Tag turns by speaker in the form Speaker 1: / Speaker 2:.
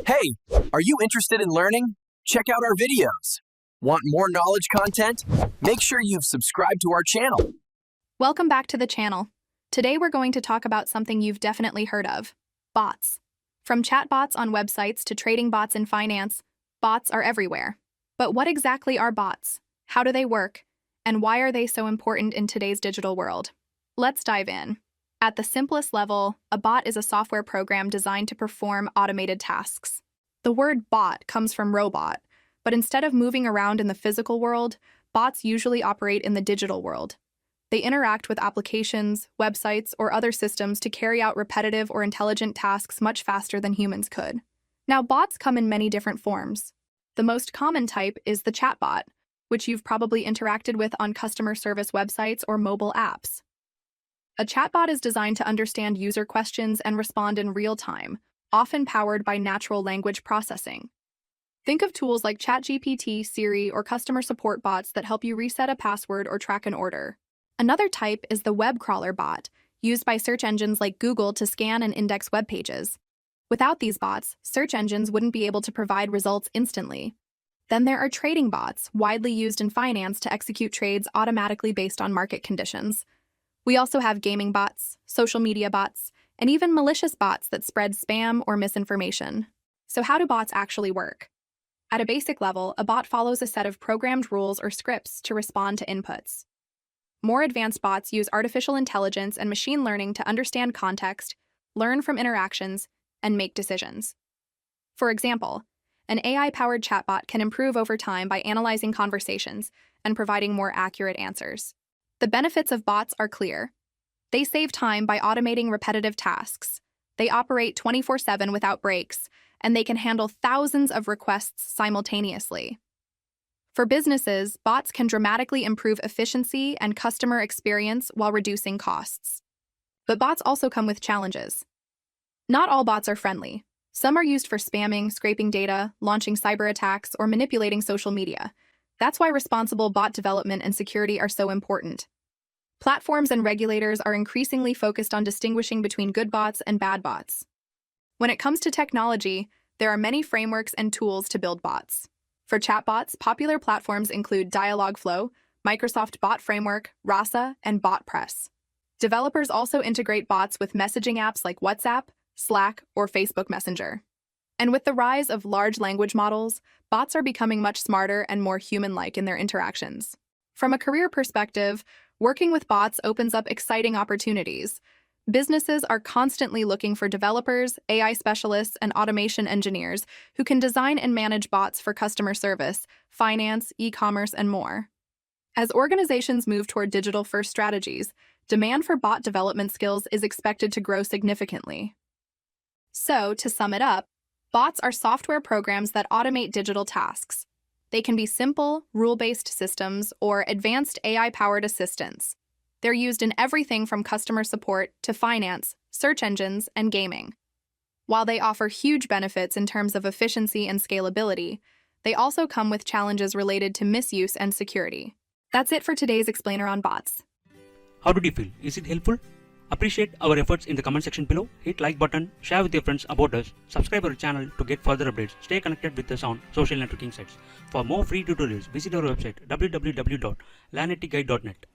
Speaker 1: Hey, are you interested in learning? Check out our videos. Want more knowledge content? Make sure you've subscribed to our channel.
Speaker 2: Welcome back to the channel. Today we're going to talk about something you've definitely heard of, bots. From chatbots on websites to trading bots in finance, bots are everywhere. But what exactly are bots? How do they work? And why are they so important in today's digital world? Let's dive in. At the simplest level, a bot is a software program designed to perform automated tasks. The word bot comes from robot, but instead of moving around in the physical world, bots usually operate in the digital world. They interact with applications, websites, or other systems to carry out repetitive or intelligent tasks much faster than humans could. Now, bots come in many different forms. The most common type is the chatbot, which you've probably interacted with on customer service websites or mobile apps. A chatbot is designed to understand user questions and respond in real time, often powered by natural language processing. Think of tools like ChatGPT, Siri, or customer support bots that help you reset a password or track an order. Another type is the web crawler bot, used by search engines like Google to scan and index web pages. Without these bots, search engines wouldn't be able to provide results instantly. Then there are trading bots, widely used in finance to execute trades automatically based on market conditions. We also have gaming bots, social media bots, and even malicious bots that spread spam or misinformation. So how do bots actually work? At a basic level, a bot follows a set of programmed rules or scripts to respond to inputs. More advanced bots use artificial intelligence and machine learning to understand context, learn from interactions, and make decisions. For example, an AI-powered chatbot can improve over time by analyzing conversations and providing more accurate answers. The benefits of bots are clear. They save time by automating repetitive tasks. They operate 24/7 without breaks, and they can handle thousands of requests simultaneously. For businesses, bots can dramatically improve efficiency and customer experience while reducing costs. But bots also come with challenges. Not all bots are friendly. Some are used for spamming, scraping data, launching cyber attacks, or manipulating social media. That's why responsible bot development and security are so important. Platforms and regulators are increasingly focused on distinguishing between good bots and bad bots. When it comes to technology, there are many frameworks and tools to build bots. For chatbots, popular platforms include Dialogflow, Microsoft Bot Framework, Rasa, and BotPress. Developers also integrate bots with messaging apps like WhatsApp, Slack, or Facebook Messenger. And with the rise of large language models, bots are becoming much smarter and more human-like in their interactions. From a career perspective, working with bots opens up exciting opportunities. Businesses are constantly looking for developers, AI specialists, and automation engineers who can design and manage bots for customer service, finance, e-commerce, and more. As organizations move toward digital-first strategies, demand for bot development skills is expected to grow significantly. So, to sum it up, bots are software programs that automate digital tasks. They can be simple, rule-based systems or advanced AI-powered assistants. They're used in everything from customer support to finance, search engines, and gaming. While they offer huge benefits in terms of efficiency and scalability, they also come with challenges related to misuse and security. That's it for today's explainer on bots.
Speaker 3: How did you feel? Is it helpful? Appreciate our efforts in the comment section below. Hit like button, share with your friends about us, subscribe our channel to get further updates. Stay connected with us on social networking sites. For more free tutorials, visit our website www.learneticguide.net.